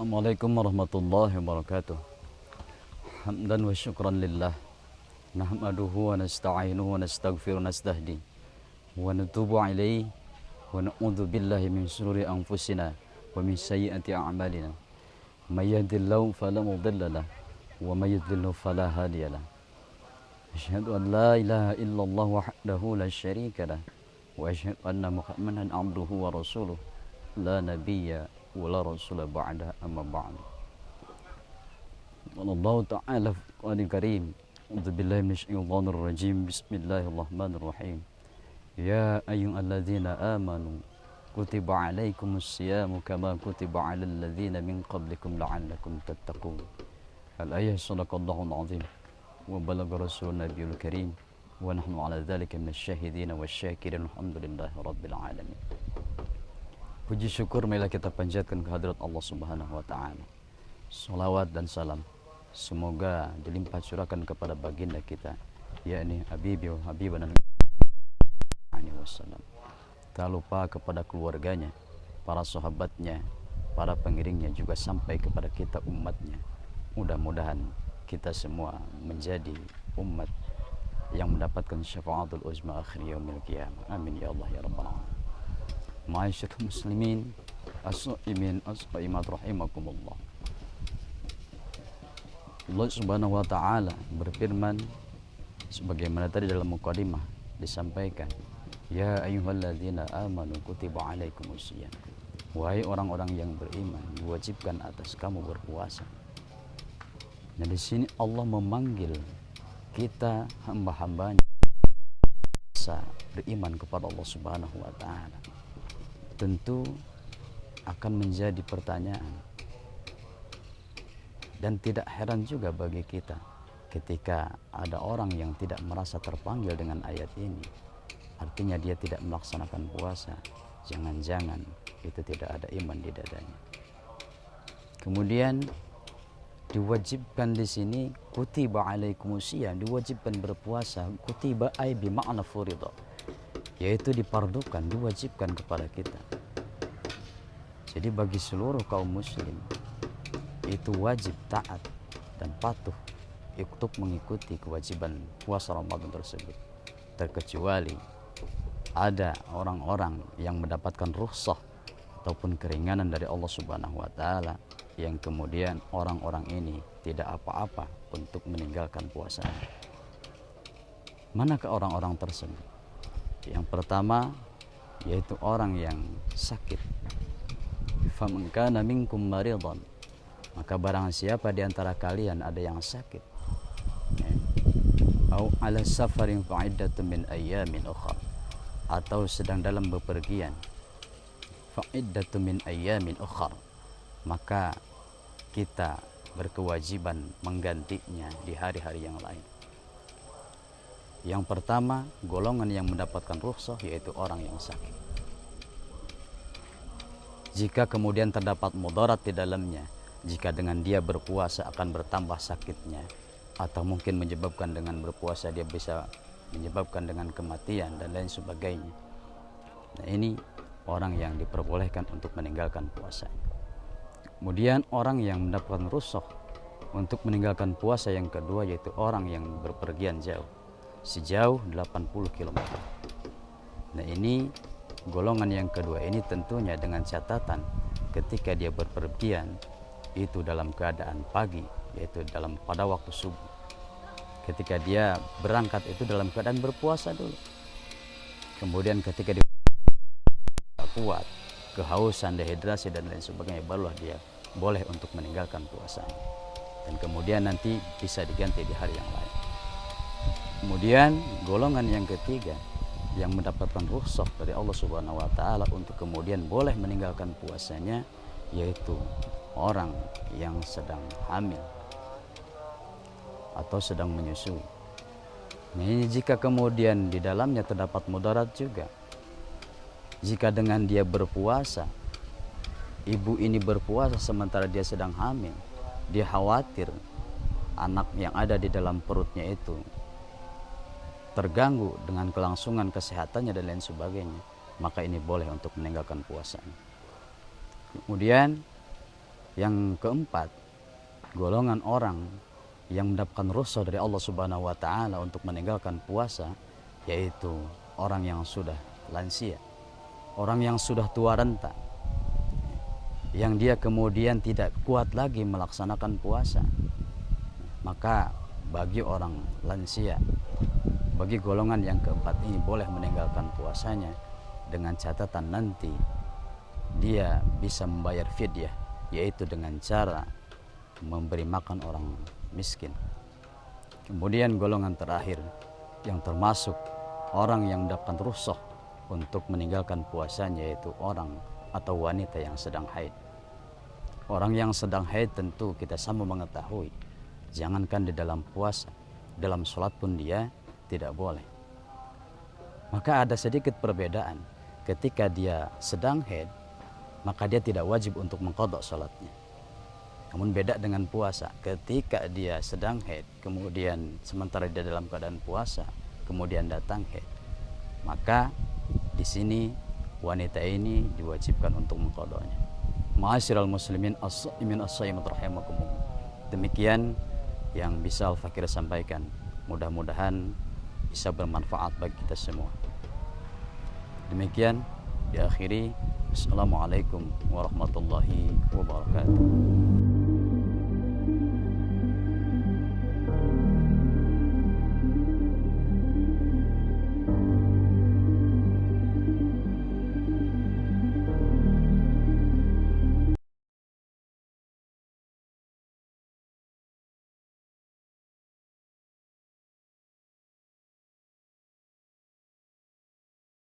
Assalamualaikum warahmatullahi wabarakatuh. Hamdan wa syukran lillah. Nahmaduhu wa nasta'inuhu wa nastaghfiruh wa nastahdi. Wa natubu ilaihi wa na'udzu billahi min syururi anfusina wa min sayyiati a'malina. May yahdihillahu fala mudilla lahu wa may yudlil fala hadiya lahu. Asyhadu an la ilaha illallah wahdahu la syarika lahu wa asyhadu anna Muhammadan abduhu wa rasuluh la nabiyya wala rasul ba'da amma ba'd. Allah ta'ala Qur'an Karim. A'udzu billahi minasyaitonir rajim. Bismillahirrahmanirrahim. Ya ayyuhalladzina amanu kutiba 'alaikumus syiyamu kama kutiba 'alal ladzina min qablikum la'allakum tattaqun. Al-ayah sadaqallahul 'azim wa balagha rasulun nabiyul karim wa nahnu 'ala dzalika minasyahidin wasyakirin. Alhamdulillahi rabbil alamin. Puji syukur marilah kita panjatkan kehadirat Allah Subhanahu wa taala. Salawat dan salam semoga dilimpah curahkan kepada baginda kita, yakni Habibi wa Habibana wasallam. Tak lupa kepada keluarganya, para sahabatnya, para pengiringnya, juga sampai kepada kita umatnya. Mudah-mudahan kita semua menjadi umat yang mendapatkan syafaatul uzma akhir yaumil qiyamah. Amin ya Allah ya rabbal alamin. Ma'asyiral muslimin, as-shaimin, as-shaimat rahimakumullah. Allah Subhanahu wa taala berfirman sebagaimana tadi dalam mukadimah disampaikan, ya ayyuhalladzina amanu kutiba 'alaikumus syiyam. Wahai orang-orang yang beriman, diwajibkan atas kamu berpuasa. Nah, di sini Allah memanggil kita hamba-hambanya beriman kepada Allah Subhanahu wa taala. Tentu akan menjadi pertanyaan, dan tidak heran juga bagi kita ketika ada orang yang tidak merasa terpanggil dengan ayat ini. Artinya dia tidak melaksanakan puasa, jangan-jangan itu tidak ada iman di dadanya. Kemudian diwajibkan di sini kutiba alaikumusiyam, diwajibkan berpuasa. Kutiba ay bi ma'na furidah, yaitu dipardukan, diwajibkan kepada kita. Jadi bagi seluruh kaum muslim itu wajib taat dan patuh untuk mengikuti kewajiban puasa Ramadan tersebut. Terkecuali ada orang-orang yang mendapatkan rukhsah ataupun keringanan dari Allah Subhanahu wa taala, yang kemudian orang-orang ini tidak apa-apa untuk meninggalkan puasanya. Manakah orang-orang tersebut? Yang pertama yaitu orang yang sakit. Faman kana minkum maridan, maka barang siapa di antara kalian ada yang sakit, au ala safarin fa'iddatun min ayyamin ukhra, atau sedang dalam bepergian, fa'iddatun min ayyamin ukhra, maka kita berkewajiban menggantinya di hari-hari yang lain. Yang pertama, golongan yang mendapatkan rukhsah yaitu orang yang sakit. Jika kemudian terdapat mudarat di dalamnya, jika dengan dia berpuasa akan bertambah sakitnya, atau mungkin menyebabkan dengan berpuasa dia bisa menyebabkan dengan kematian dan lain sebagainya. Nah, ini orang yang diperbolehkan untuk meninggalkan puasanya. Kemudian orang yang mendapatkan rukhsah untuk meninggalkan puasa yang kedua yaitu orang yang berpergian jauh, sejauh 80 km. Nah, ini golongan yang kedua ini tentunya dengan catatan ketika dia berpergian itu dalam keadaan pagi, yaitu pada waktu subuh. Ketika dia berangkat itu dalam keadaan berpuasa dulu. Kemudian ketika dia kuat, kehausan, dehidrasi dan lain sebagainya, barulah dia boleh untuk meninggalkan puasanya. Dan kemudian nanti bisa diganti di hari yang lain. Kemudian golongan yang ketiga yang mendapatkan rukhsah dari Allah Subhanahu wa taala untuk kemudian boleh meninggalkan puasanya yaitu orang yang sedang hamil atau sedang menyusui. Nah, ini jika kemudian di dalamnya terdapat mudarat juga. Jika dengan dia berpuasa, ibu ini berpuasa sementara dia sedang hamil, dia khawatir anak yang ada di dalam perutnya itu terganggu dengan kelangsungan kesehatannya dan lain sebagainya, maka ini boleh untuk meninggalkan puasanya. Kemudian Yang keempat, golongan orang yang mendapatkan rukhsah dari Allah Subhanahu wa taala untuk meninggalkan puasa, yaitu orang yang sudah lansia, orang yang sudah tua renta, yang dia kemudian tidak kuat lagi melaksanakan puasa. Maka bagi orang lansia, bagi golongan yang keempat ini boleh meninggalkan puasanya dengan catatan nanti dia bisa membayar fidyah, yaitu dengan cara memberi makan orang miskin. Kemudian golongan terakhir yang termasuk orang yang mendapatkan rukhsah untuk meninggalkan puasanya, yaitu orang atau wanita yang sedang haid. Orang yang sedang haid tentu kita sama mengetahui, jangankan di dalam puasa, dalam sholat pun dia tidak boleh. Maka ada sedikit perbedaan. Ketika dia sedang haid, maka dia tidak wajib untuk mengqadha sholatnya. Namun beda dengan puasa, ketika dia sedang haid, kemudian sementara dia dalam keadaan puasa, kemudian datang haid, maka di sini wanita ini diwajibkan untuk mengqadhanya. Ma'asyiral muslimin as-shaimin as-shaimat rahimakumullah. Demikian yang bisa Al-Fakir sampaikan. Mudah-mudahan bisa bermanfaat bagi kita semua. Demikian diakhiri. Assalamualaikum warahmatullahi wabarakatuh.